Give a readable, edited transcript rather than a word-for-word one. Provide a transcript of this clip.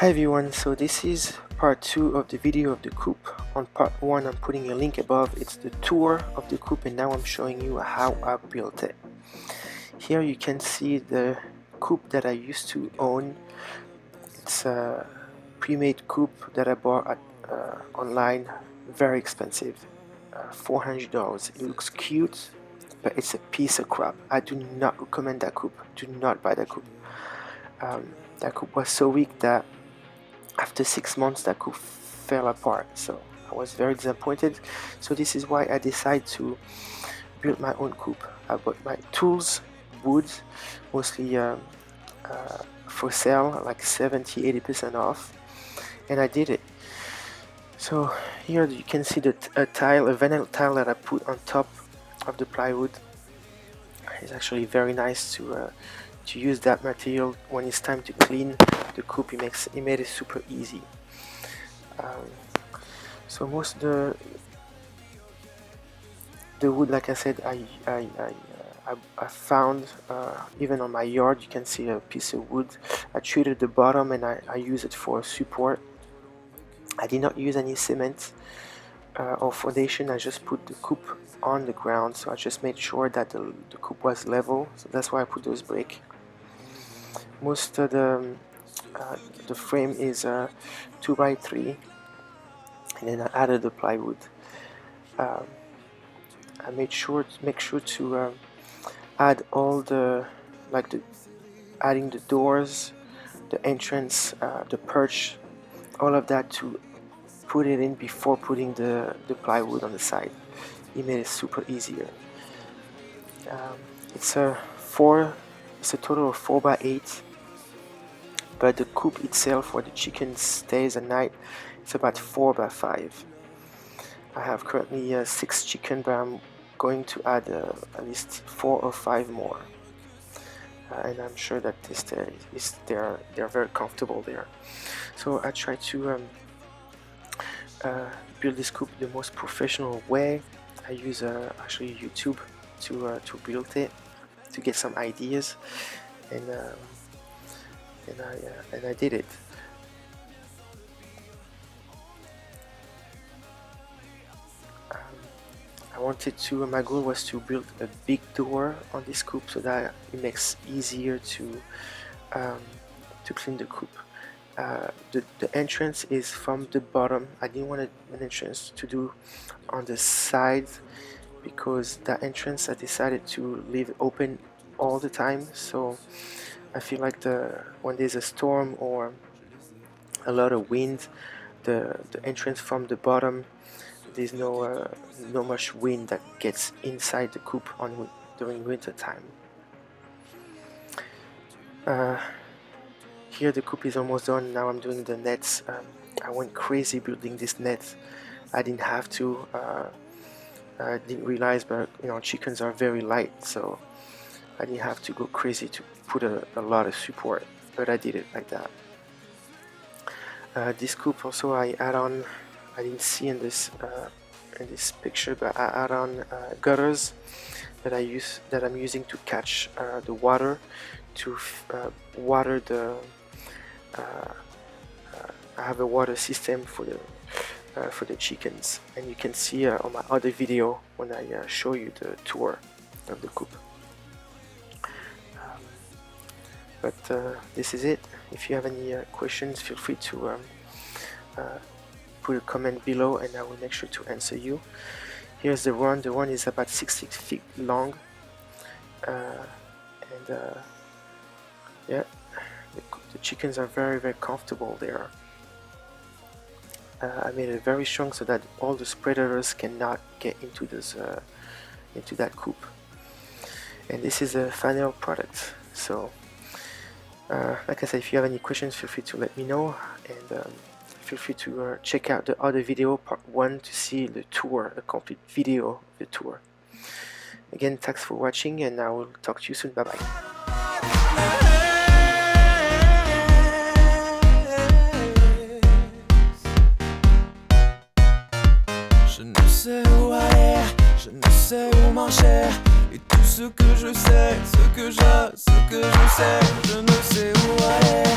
Hi everyone, so this is part 2 of the video of the coop. On part 1 I'm putting a link above, it's the tour of the coop, and now I'm showing you how I built it. Here you can see the coop that I used to own. It's a pre-made coop that I bought at, online, very expensive, $400. It looks cute, but it's a piece of crap. I do not recommend that coop. Do not buy that coop. That coop was so weak that after 6 months that coop fell apart, so I was very disappointed. So this is why I decided to build my own coop. I bought my tools, wood, mostly for sale, like 70-80% off, and I did it. So here you can see a vinyl tile that I put on top of the plywood. It's actually very nice to use that material when it's time to clean the coop. It made it super easy. So most of the wood, like I said, I found even on my yard. You can see a piece of wood. I treated the bottom and I use it for support. I did not use any cement or foundation. I just put the coop on the ground, so I just made sure that the coop was level, so that's why I put those bricks. Most of the frame is 2x3, and then I added the plywood. I made sure to add all adding the doors, the entrance, the perch, all of that, to put it in before putting the plywood on the side. It made it super easier. It's a total of 4x8, but the coop itself, where the chicken stays at night, it's about 4x5. I have currently 6 chicken, but I'm going to add at least 4 or 5 more, and I'm sure that they're very comfortable there. So I try to build this coop the most professional way. I use actually YouTube to build it, to get some ideas, and I did it. My goal was to build a big door on this coop so that it makes easier to clean the coop. The entrance is from the bottom. I didn't want an entrance to do on the side, because that entrance I decided to leave open all the time. So I feel like when there's a storm or a lot of wind, the entrance from the bottom, there's no much wind that gets inside the coop during winter time. Here the coop is almost done. Now I'm doing the nets. I went crazy building this net. I didn't have to. I didn't realize, but chickens are very light, so I didn't have to go crazy to put a lot of support, but I did it like that. This coop also I didn't see in this picture, but I add on gutters that I'm using to catch the water, to water the I have a water system for the chickens, and you can see on my other video when I show you the tour of the coop. But this is it. If you have any questions, feel free to put a comment below, and I will make sure to answer you. Here's the run. The run is about 60 feet long, and yeah, the chickens are very, very comfortable there. I made it very strong so that all the predators cannot get into that coop. And this is a final product. So like I said, if you have any questions, feel free to let me know, and feel free to check out the other video, part 1, to see the tour, the complete video of the tour. Again, thanks for watching, and I will talk to you soon. Bye bye. Je ne sais où aller, je ne sais où marcher, et tout ce que je sais, ce que je sais, je ne sais où aller.